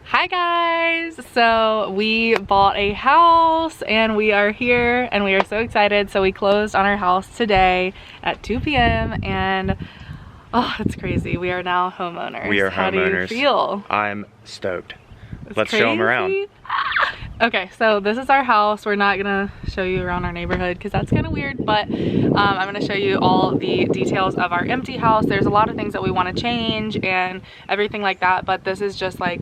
Hi guys! So we bought a house and we are here and we are so excited. So we closed on our house today at 2 p.m. and oh, it's crazy. We are now homeowners. We are How homeowners. do you feel? I'm stoked. It's Let's show them around. Okay, so this is our house. We're not gonna show you around our neighborhood because that's kind of weird, but I'm gonna show you all the details of our empty house. There's a lot of things that we want to change and everything like that, but this is just like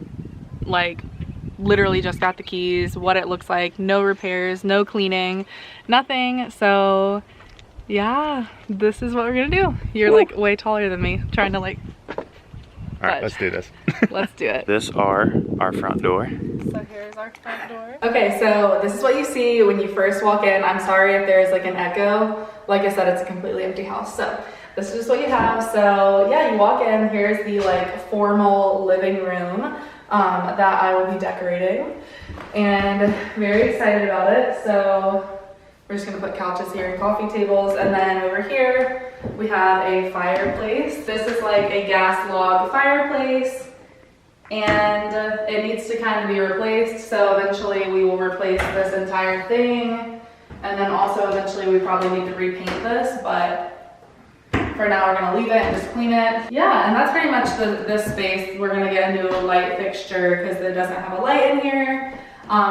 literally just got the keys, what it looks like, no repairs, no cleaning, nothing. So yeah, this is what we're gonna do. You're like way taller than me, trying to like all right, let's do this. Let's do it. This are our front door. So here's our front door. Okay, so this is what you see when you first walk in. I'm sorry if there's like an echo. Like I said, it's a completely empty house. So this is just what you have. So yeah, you walk in, here's the like formal living room that I will be decorating. And very excited about it. So we're just gonna put couches here and coffee tables. And then over here, we have a fireplace. This is like a gas log fireplace. And it needs to kind of be replaced. So eventually we will replace this entire thing. And then also eventually we probably need to repaint this, but for now we're gonna leave it and just clean it. Yeah, and that's pretty much this space. We're gonna get a new light fixture because it doesn't have a light in here,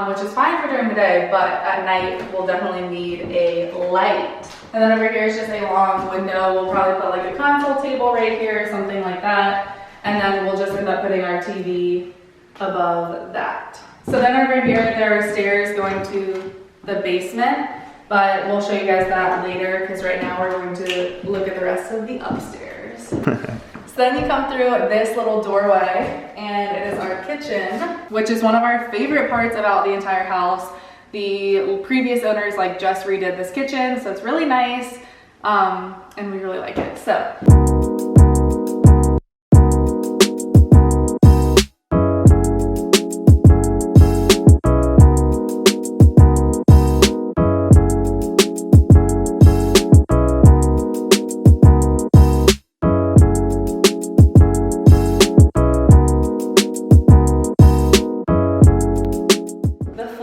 which is fine for during the day, but at night we'll definitely need a light. And then over here is just a long window. We'll probably put like a console table right here or something like that. And then we'll just end up putting our TV above that. So then over here, there are stairs going to the basement, but we'll show you guys that later because right now we're going to look at the rest of the upstairs. So then you come through this little doorway and it is our kitchen, which is one of our favorite parts about the entire house. The previous owners like just redid this kitchen, so it's really nice and we really like it. So.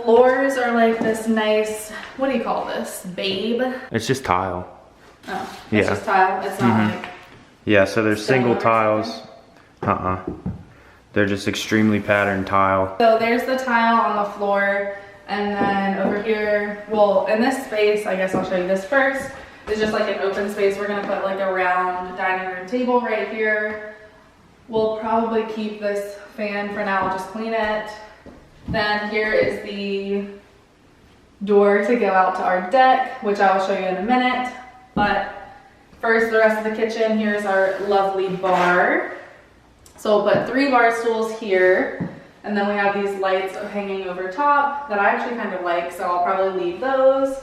Floors are like this nice, what do you call this? Babe? It's just tile. Oh, it's just tile. It's not like... Yeah, so there's single tiles. They're just extremely patterned tile. So there's the tile on the floor. And then over here, well, in this space, I guess I'll show you this first. It's just like an open space. We're gonna put like a round dining room table right here. We'll probably keep this fan for now, just clean it. Then here is the door to go out to our deck, which I will show you in a minute. But first, the rest of the kitchen. Here's our lovely bar. So we'll put 3 bar stools here. And then we have these lights hanging over top that I actually kind of like. So I'll probably leave those.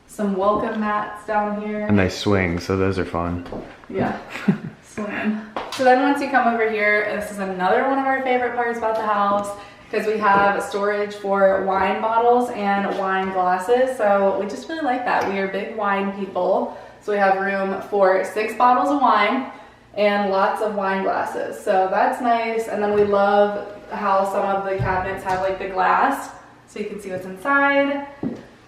Some welcome mats down here. And they swing, so those are fun. Yeah, swing. So then once you come over here, this is another one of our favorite parts about the house, because we have storage for wine bottles and wine glasses. So we just really like that. We are big wine people. So we have room for 6 bottles of wine and lots of wine glasses. So that's nice. And then we love how some of the cabinets have like the glass so you can see what's inside.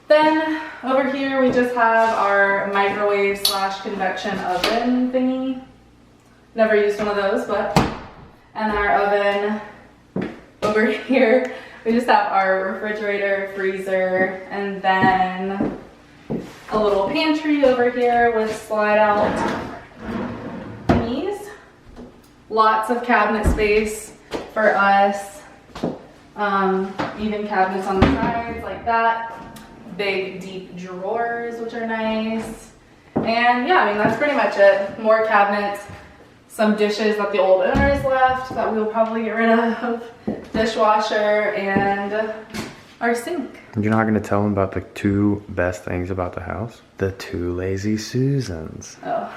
Then over here we just have our microwave / convection oven thingy. Never used one of those, but, and our oven. Over here, we just have our refrigerator, freezer, and then a little pantry over here with slide out thingies. Lots of cabinet space for us. Even cabinets on the sides like that. Big deep drawers, which are nice. And yeah, I mean, that's pretty much it. More cabinets. Some dishes that the old owners left that we'll probably get rid of. Dishwasher and our sink. You're not gonna tell them about the 2 best things about the house? The 2 lazy Susans. Oh,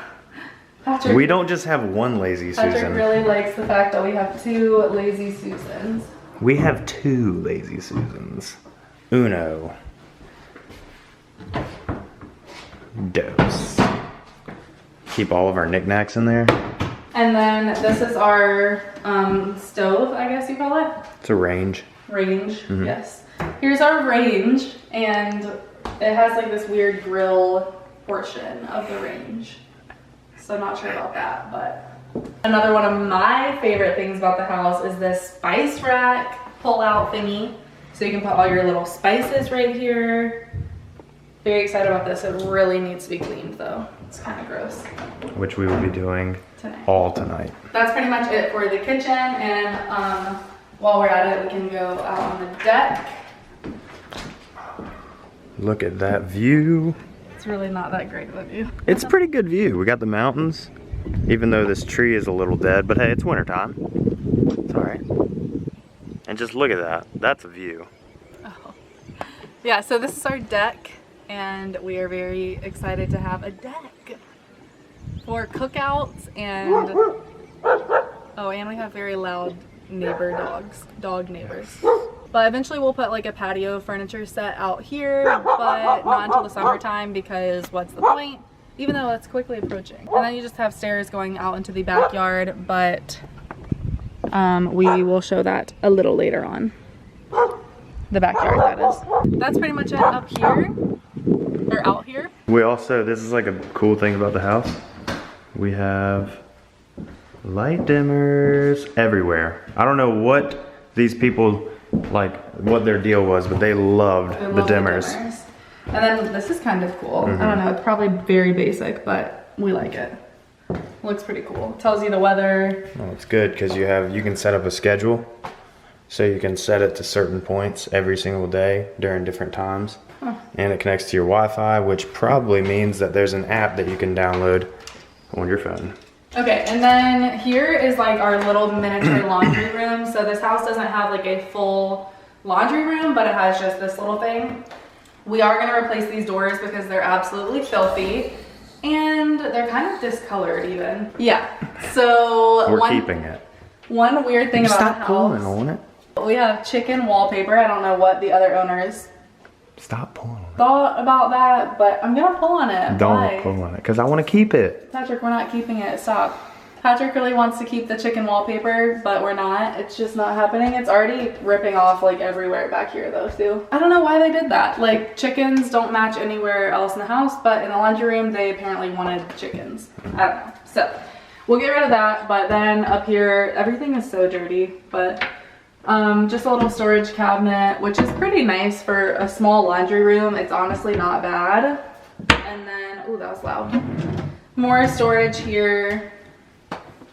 Patrick. We don't just have 1 lazy Susan. Patrick really likes the fact that we have 2 lazy Susans. We have 2 lazy Susans. Uno. Dos. Keep all of our knickknacks in there. And then this is our stove, I guess you call it. It's a range. Range, yes. Here's our range, and it has like this weird grill portion of the range. So I'm not sure about that, but another one of my favorite things about the house is this spice rack pull-out thingy. So you can put all your little spices right here. Very excited about this. It really needs to be cleaned though. It's kind of gross. Which we will be doing Tonight. all tonight. That's pretty much it for the kitchen, and while we're at it, we can go out on the deck. Look at that view. It's really not that great of a view. It's a pretty good view. We got the mountains, even though this tree is a little dead, but hey, it's wintertime. It's all right. And just look at that. That's a view. Oh. Yeah, so this is our deck, and we are very excited to have a deck for cookouts and and we have very loud dog neighbors. But eventually we'll put like a patio furniture set out here, but not until the summertime because what's the point? Even though it's quickly approaching. And then you just have stairs going out into the backyard, but we will show that a little later on. The backyard, that is. That's pretty much it up here, or out here. We also, this is like a cool thing about the house. We have light dimmers everywhere. I don't know what these people, like what their deal was, but they loved the dimmers. And then this is kind of cool. I don't know, it's probably very basic, but we like it. Looks pretty cool. Tells you the weather. Well, it's good because you can set up a schedule. So you can set it to certain points every single day during different times. And it connects to your Wi-Fi, which probably means that there's an app that you can download on your phone. Okay, and then here is like our little miniature laundry room. So this house doesn't have like a full laundry room, but it has just this little thing. We are gonna replace these doors because they're absolutely filthy and they're kind of discolored even. Yeah, so We're keeping it. One weird thing about the house. Stop pulling on it. We have chicken wallpaper. I don't know what the other owners Stop pulling on it. thought about that, but I'm gonna pull on it. Don't Why? pull on it because I want to keep it. Patrick, we're not keeping it. Stop. Patrick really wants to keep the chicken wallpaper, but we're not. It's just not happening. It's already ripping off like everywhere back here though too. I don't know why they did that. Like chickens don't match anywhere else in the house, but in the laundry room they apparently wanted chickens. I don't know. So we'll get rid of that, but then up here everything is so dirty, but just a little storage cabinet, which is pretty nice for a small laundry room. It's honestly not bad. And then, oh, that was loud. More storage here.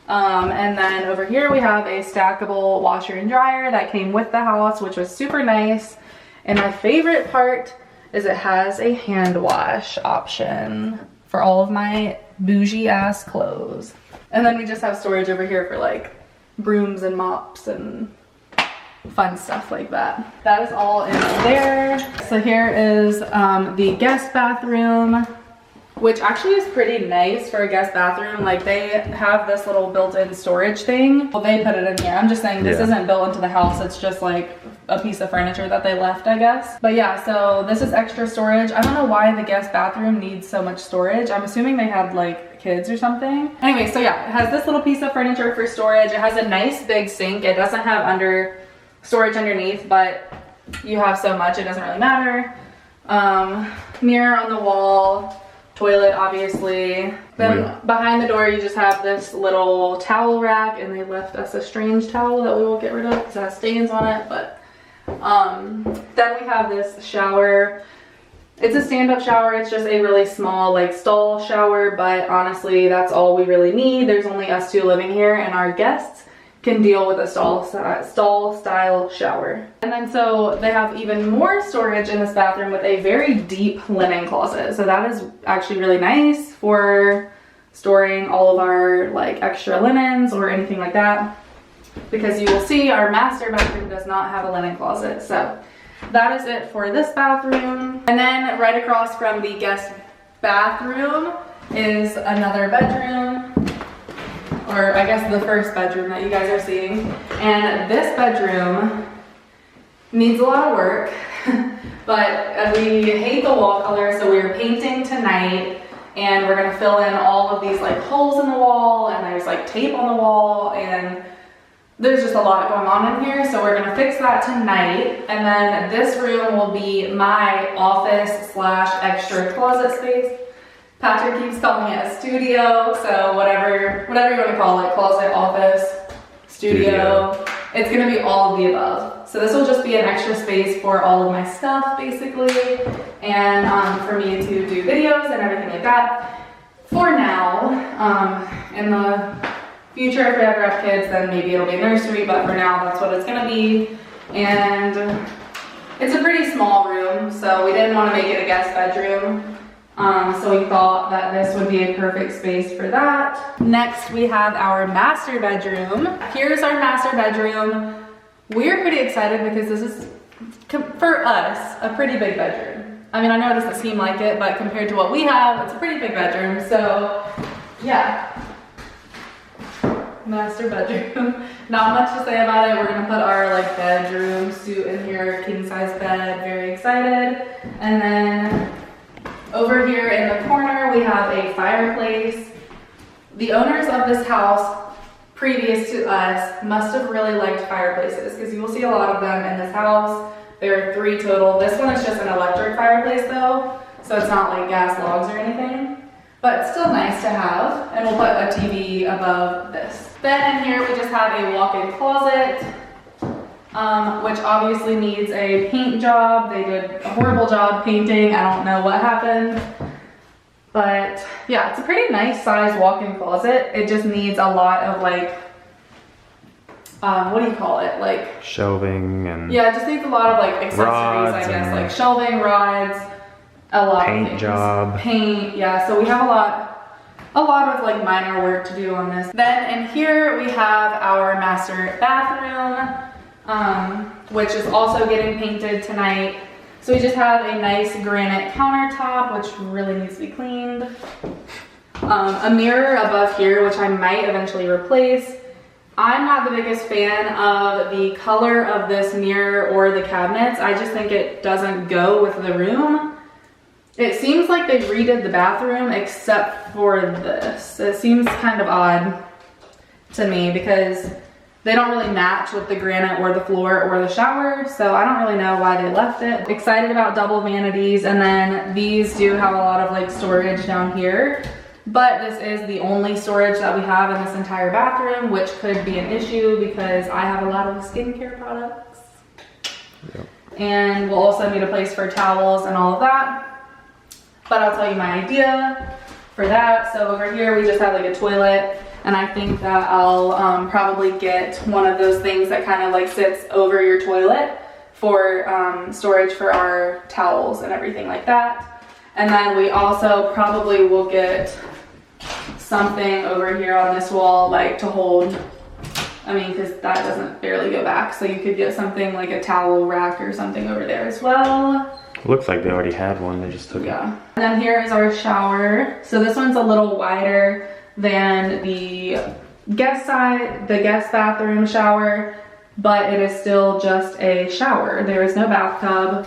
And then over here we have a stackable washer and dryer that came with the house, which was super nice. And my favorite part is it has a hand wash option for all of my bougie ass clothes. And then we just have storage over here for like brooms and mops and fun stuff like that. That is all in there. So here is the guest bathroom, which actually is pretty nice for a guest bathroom. Like they have this little built-in storage thing. Well, they put it in here. I'm just saying this isn't built into the house. It's just like a piece of furniture that they left, I guess. But yeah, so this is extra storage. I don't know why the guest bathroom needs so much storage. I'm assuming they had like kids or something. Anyway, so yeah, it has this little piece of furniture for storage. It has a nice big sink. It doesn't have storage underneath, but you have so much it doesn't really matter. Mirror on the wall, toilet obviously. Then behind the door you just have this little towel rack, and they left us a strange towel that we will get rid of because it has stains on it. But then we have this shower. It's a stand-up shower. It's just a really small like stall shower, but honestly that's all we really need. There's only us two living here, and our guests can deal with a stall style shower. And then so they have even more storage in this bathroom with a very deep linen closet. So that is actually really nice for storing all of our like extra linens or anything like that, because you will see our master bathroom does not have a linen closet. So that is it for this bathroom. And then right across from the guest bathroom is another bedroom, or I guess the first bedroom that you guys are seeing. And this bedroom needs a lot of work, but we hate the wall color, so we are painting tonight. and we're gonna fill in all of these like holes in the wall, and there's like tape on the wall, and there's just a lot going on in here. So we're gonna fix that tonight. And then this room will be my office slash extra closet space. Patrick keeps calling it a studio, so whatever you want to call it, closet, office, studio. It's gonna be all of the above. So this will just be an extra space for all of my stuff, basically, and for me to do videos and everything like that. For now, in the future, if we ever have kids, then maybe it'll be a nursery, but for now, that's what it's gonna be. And it's a pretty small room, so we didn't want to make it a guest bedroom. So we thought that this would be a perfect space for that. Next, we have our master bedroom. Here's our master bedroom. We're pretty excited because this is, for us, a pretty big bedroom. I mean, I know it doesn't seem like it, but compared to what we have, it's a pretty big bedroom. So, yeah. Master bedroom. Not much to say about it. We're gonna put our like bedroom suite in here, king size bed. Very excited. And then over here in the corner, we have a fireplace. The owners of this house, previous to us, must have really liked fireplaces because you will see a lot of them in this house. There are 3 total. This one is just an electric fireplace though, so it's not like gas logs or anything. But it's still nice to have, and we'll put a TV above this. Then in here we just have a walk-in closet, which obviously needs a paint job. They did a horrible job painting. I don't know what happened. But yeah, it's a pretty nice size walk-in closet. It just needs a lot of like, what do you call it? Like shelving and yeah, it just needs a lot of like accessories, I guess, like shelving, rods, a lot of paint things. job. Paint, yeah. So we have a lot of like minor work to do on this. Then in here we have our master bathroom, which is also getting painted tonight. So we just have a nice granite countertop, which really needs to be cleaned. A mirror above here, which I might eventually replace. I'm not the biggest fan of the color of this mirror or the cabinets. I just think it doesn't go with the room. It seems like they redid the bathroom except for this. It seems kind of odd to me because they don't really match with the granite or the floor or the shower, so I don't really know why they left it. Excited about double vanities, and then these do have a lot of like storage down here, but this is the only storage that we have in this entire bathroom, which could be an issue because I have a lot of skincare products. Yep. And we'll also need a place for towels and all of that. But I'll tell you my idea for that. So over here we just have like a toilet, and I think that I'll probably get one of those things that kind of like sits over your toilet for storage for our towels and everything like that. And then we also probably will get something over here on this wall like to hold, I mean, because that doesn't barely go back, so you could get something like a towel rack or something over there as well. Looks like they already had one, they just took it. And then here is our shower. So this one's a little wider than the guest bathroom shower, but it is still just a shower. There is no bathtub,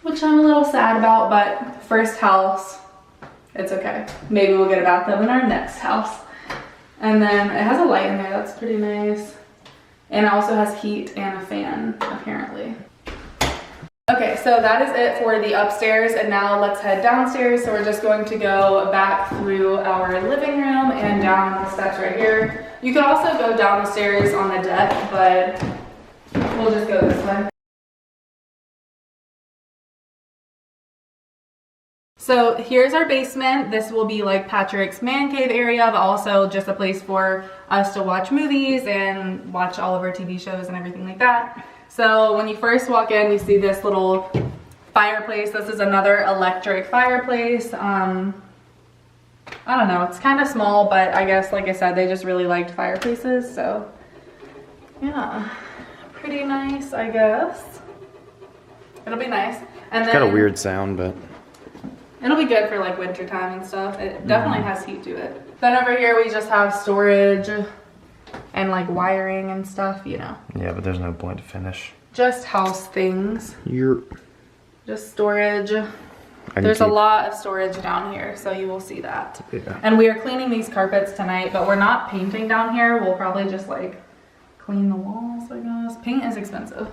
which I'm a little sad about, but first house, it's okay. Maybe we'll get a bathtub in our next house. And then it has a light in there, that's pretty nice. And it also has heat and a fan, apparently. Okay, so that is it for the upstairs, and now let's head downstairs. So we're just going to go back through our living room and down the steps right here. You can also go down the stairs on the deck, but we'll just go this way. So here's our basement. This will be like Patrick's man cave area, but also just a place for us to watch movies and watch all of our TV shows and everything like that. So when you first walk in, you see this little fireplace. This is another electric fireplace. I don't know, it's kind of small, but I guess, like I said, they just really liked fireplaces. So yeah, pretty nice, I guess. It'll be nice. And It's got a weird sound, but it'll be good for like winter time and stuff. It definitely has heat to it. Then over here we just have storage and like wiring and stuff, you know. yeah, but there's no point to finish. Just house things. You're Just storage. There's a lot of storage down here, so you will see that. Yeah. And we are cleaning these carpets tonight, but we're not painting down here. We'll probably just like clean the walls, I guess. Paint is expensive.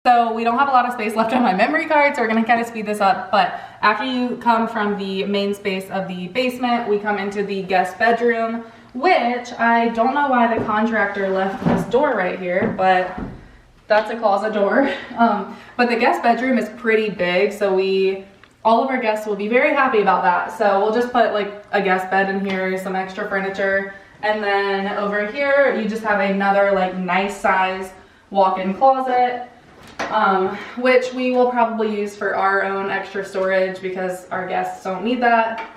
So we don't have a lot of space left on my memory card, so we're gonna kind of speed this up. But after you come from the main space of the basement, we come into the guest bedroom, which I don't know why the contractor left this door right here, but that's a closet door. But the guest bedroom is pretty big, so all of our guests will be very happy about that. So we'll just put like a guest bed in here, some extra furniture, and then over here you just have another like nice size walk-in closet, which we will probably use for our own extra storage because our guests don't need that.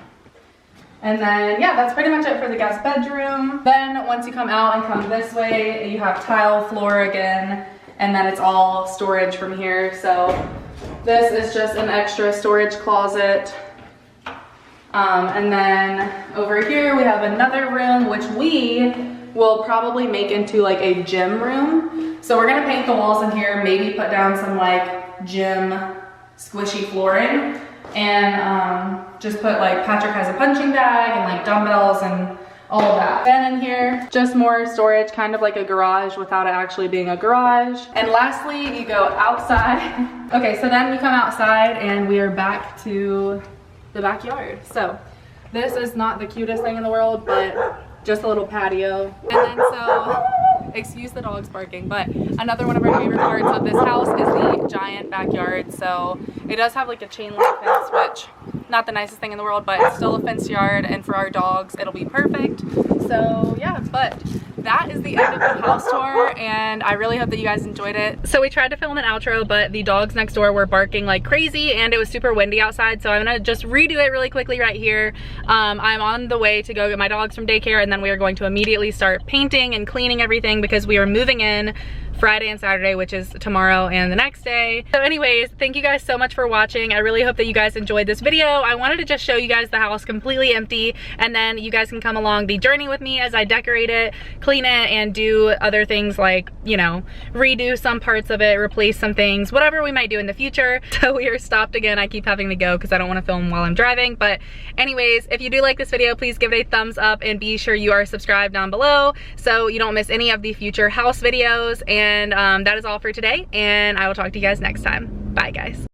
And then, yeah, that's pretty much it for the guest bedroom. Then once you come out and come this way, you have tile floor again, and then it's all storage from here. So this is just an extra storage closet. And then over here we have another room, which we will probably make into like a gym room. So we're gonna paint the walls in here, maybe put down some like gym squishy flooring, and just put like, Patrick has a punching bag and like dumbbells and all of that. Then in here, just more storage, kind of like a garage without it actually being a garage. And lastly, you go outside. Okay, so then we come outside and we are back to the backyard. So this is not the cutest thing in the world, but just a little patio. And then so, excuse the dogs barking, but another one of our favorite parts of this house is the giant backyard. So it does have like a chain link fence, which not the nicest thing in the world, but it's still a fenced yard, and for our dogs it'll be perfect. So yeah, but that is the end of the house tour, and I really hope that you guys enjoyed it. So we tried to film an outro, but the dogs next door were barking like crazy and it was super windy outside, so I'm gonna just redo it really quickly right here. I'm on the way to go get my dogs from daycare, and then we are going to immediately start painting and cleaning everything because we are moving in Friday and Saturday, which is tomorrow and the next day. So anyways, thank you guys so much for watching. I really hope that you guys enjoyed this video. I wanted to just show you guys the house completely empty, and then you guys can come along the journey with me as I decorate it, clean it, and do other things like, you know, redo some parts of it, replace some things, whatever we might do in the future. So we are stopped again. I keep having to go because I don't want to film while I'm driving. But anyways, if you do like this video, please give it a thumbs up and be sure you are subscribed down below so you don't miss any of the future house videos. And that is all for today, and I will talk to you guys next time. Bye guys.